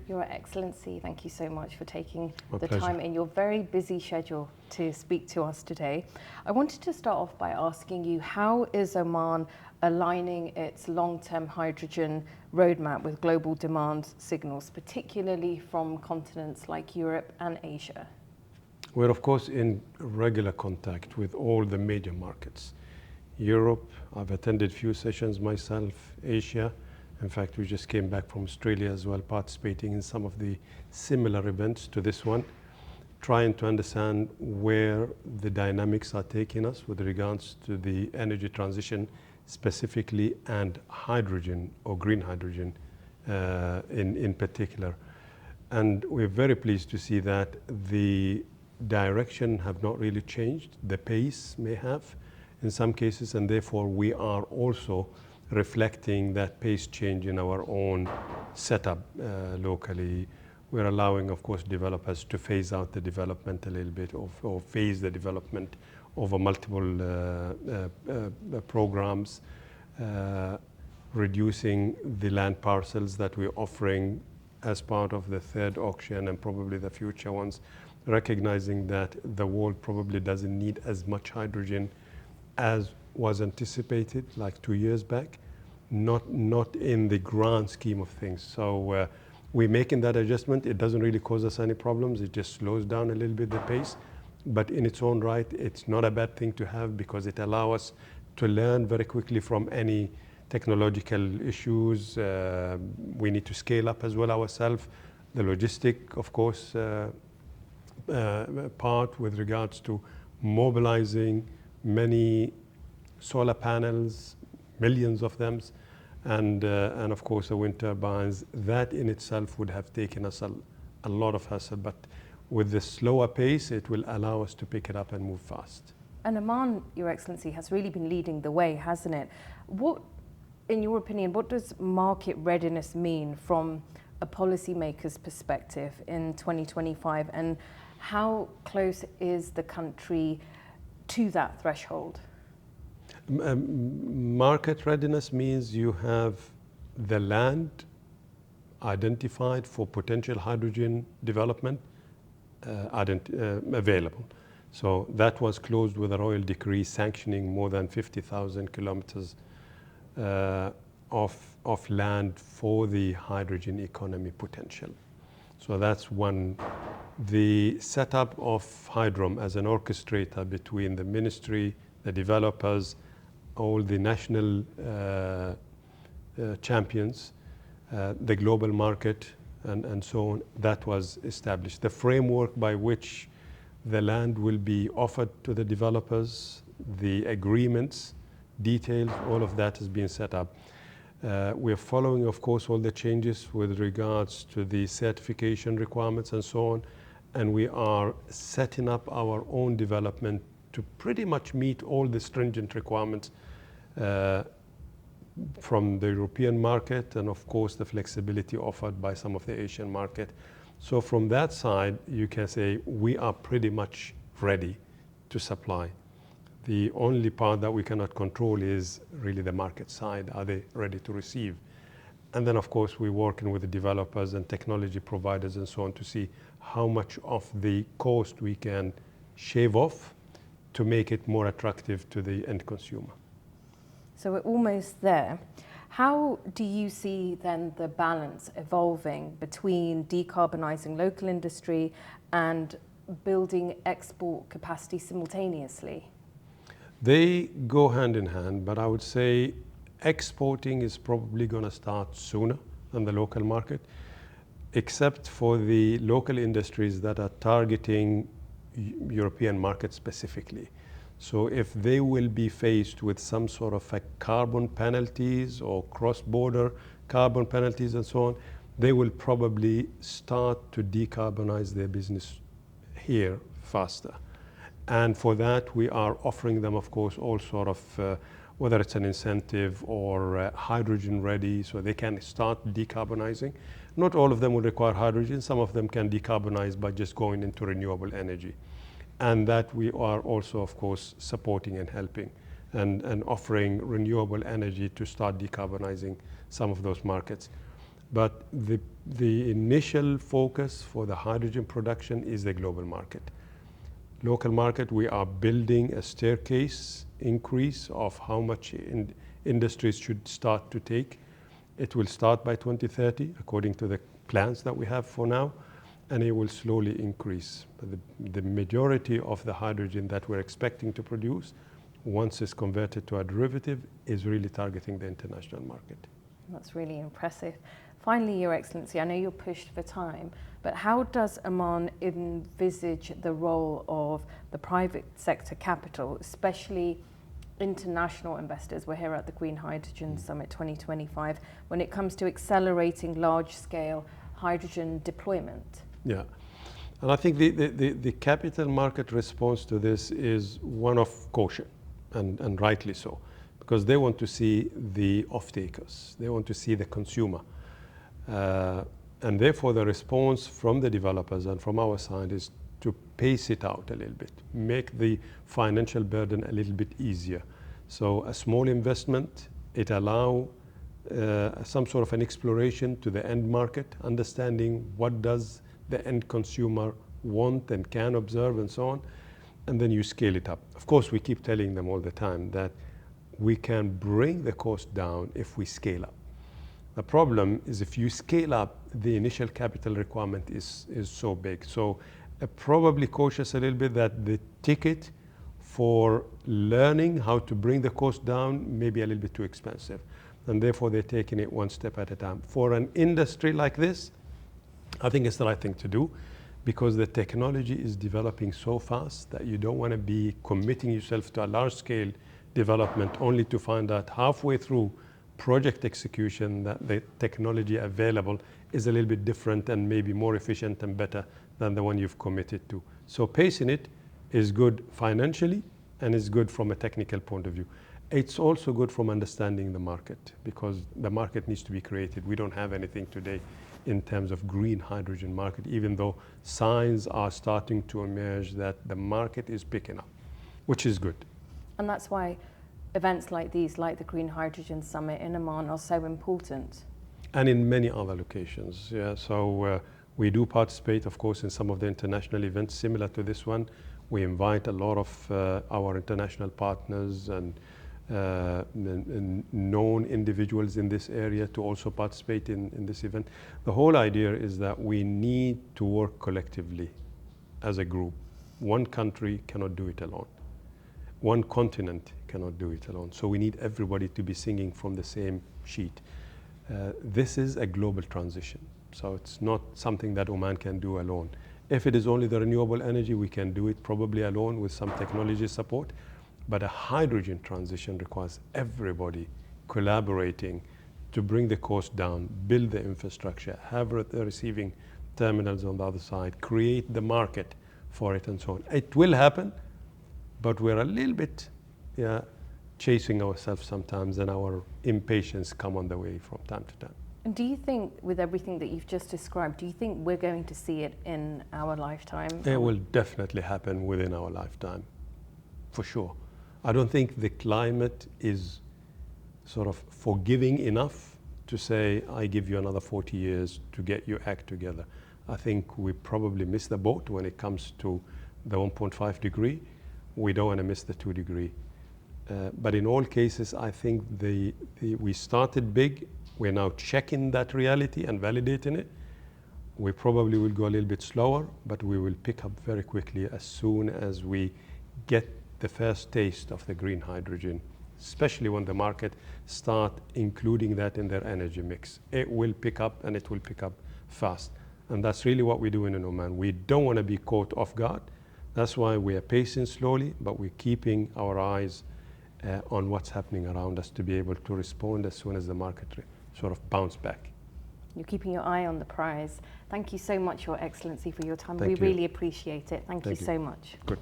Your Excellency, thank you so much for taking My the pleasure. time in your very busy schedule to speak to us today. I wanted to start off by asking you, how is Oman aligning its long-term hydrogen roadmap with global demand signals, particularly from continents like Europe and Asia? We're of course in regular contact with all the major markets. Europe, I've attended few sessions myself, Asia. In fact, we just came back from Australia as well, participating in some of the similar events to this one, trying to understand where the dynamics are taking us with regards to the energy transition specifically, and hydrogen or green hydrogen in particular. And we're very pleased to see that the direction have not really changed. The pace may have in some cases, and therefore we are also reflecting that pace change in our own setup locally. We're allowing, of course, developers to phase out the development a little bit, or phase the development over multiple programs, reducing the land parcels that we're offering as part of the third auction and probably the future ones, recognizing that the world probably doesn't need as much hydrogen as was anticipated like 2 years back, not in the grand scheme of things. So we're making that adjustment. It doesn't really cause us any problems. It just slows down a little bit the pace. But in its own right, it's not a bad thing to have, because it allows us to learn very quickly from any technological issues. We need to scale up as well ourselves. The logistic, of course, part with regards to mobilizing many solar panels, millions of them, and of course the wind turbines. That in itself would have taken us a lot of hassle, but with the slower pace, it will allow us to pick it up and move fast. And Oman, Your Excellency, has really been leading the way, hasn't it? What, in your opinion, what does market readiness mean from a policymaker's perspective in 2025, and how close is the country to that threshold? Market readiness means you have the land identified for potential hydrogen development available. So that was closed with a royal decree sanctioning more than 50,000 kilometers of land for the hydrogen economy potential. So that's one. The setup of Hydrom as an orchestrator between the ministry, the developers, all the national champions, the global market, and so on, that was established. The framework by which the land will be offered to the developers, the agreements, details, all of that has been set up. We're following, of course, all the changes with regards to the certification requirements and so on, and we are setting up our own development to pretty much meet all the stringent requirements from the European market, and of course the flexibility offered by some of the Asian market. So from that side, you can say we are pretty much ready to supply. The only part that we cannot control is really the market side. Are they ready to receive? And then of course we're working with the developers and technology providers and so on to see how much of the cost we can shave off to make it more attractive to the end consumer. So we're almost there. How do you see then the balance evolving between decarbonizing local industry and building export capacity simultaneously? They go hand in hand, but I would say exporting is probably going to start sooner than the local market, except for the local industries that are targeting European market specifically. So if they will be faced with some sort of carbon penalties or cross-border carbon penalties and so on, they will probably start to decarbonize their business here faster. And for that, we are offering them, of course, all sort of, whether it's an incentive or hydrogen ready, so they can start decarbonizing. Not all of them will require hydrogen. Some of them can decarbonize by just going into renewable energy. And that we are also, of course, supporting and helping and offering renewable energy to start decarbonizing some of those markets. But the initial focus for the hydrogen production is the global market. Local market, we are building a staircase increase of how much industries should start to take. It will start by 2030, according to the plans that we have for now, and it will slowly increase. But the majority of the hydrogen that we're expecting to produce, once it's converted to a derivative, is really targeting the international market. That's really impressive. Finally, Your Excellency, I know you're pushed for time, but how does Oman envisage the role of the private sector capital, especially international investors? We're here at the Green Hydrogen Summit 2025, when it comes to accelerating large-scale hydrogen deployment. Yeah, and I think the capital market response to this is one of caution, and rightly so, because they want to see the off-takers, they want to see the consumer. And therefore the response from the developers and from our side is to pace it out a little bit, make the financial burden a little bit easier. So a small investment, it allows some sort of an exploration to the end market, understanding what does the end consumer want and can observe and so on, and then you scale it up. Of course, we keep telling them all the time that we can bring the cost down if we scale up. The problem is if you scale up, the initial capital requirement is so big. So probably cautious a little bit that the ticket for learning how to bring the cost down may be a little bit too expensive. And therefore they're taking it one step at a time. For an industry like this, I think it's the right thing to do, because the technology is developing so fast that you don't want to be committing yourself to a large scale development only to find out halfway through project execution that the technology available is a little bit different and maybe more efficient and better than the one you've committed to. So pacing it is good financially and is good from a technical point of view. It's also good from understanding the market, because the market needs to be created. We don't have anything today in terms of green hydrogen market, even though signs are starting to emerge that the market is picking up, which is good. And that's why events like these, like the Green Hydrogen Summit in Oman, are so important. And in many other locations, yeah. So we do participate, of course, in some of the international events similar to this one. We invite a lot of our international partners and known individuals in this area to also participate in this event. The whole idea is that we need to work collectively as a group. One country cannot do it alone. One continent cannot do it alone. So we need everybody to be singing from the same sheet. This is a global transition. So it's not something that Oman can do alone. If it is only the renewable energy, we can do it probably alone with some technology support. But a hydrogen transition requires everybody collaborating to bring the cost down, build the infrastructure, have the receiving terminals on the other side, create the market for it and so on. It will happen, but we're a little bit chasing ourselves sometimes, and our impatience come on the way from time to time. And do you think, with everything that you've just described, do you think we're going to see it in our lifetime? It will definitely happen within our lifetime, for sure. I don't think the climate is sort of forgiving enough to say, I give you another 40 years to get your act together. I think we probably missed the boat when it comes to the 1.5 degree. We don't want to miss the 2 degree. But in all cases, I think we started big. We're now checking that reality and validating it. We probably will go a little bit slower, but we will pick up very quickly as soon as we get the first taste of the green hydrogen, especially when the market start including that in their energy mix. It will pick up, and it will pick up fast. And that's really what we do in Oman. We don't want to be caught off guard. That's why we are pacing slowly, but we're keeping our eyes on what's happening around us to be able to respond as soon as the market sort of bounce back. You're keeping your eye on the prize. Thank you so much, Your Excellency, for your time. Thank we you. really appreciate it. Thank you so much. Good.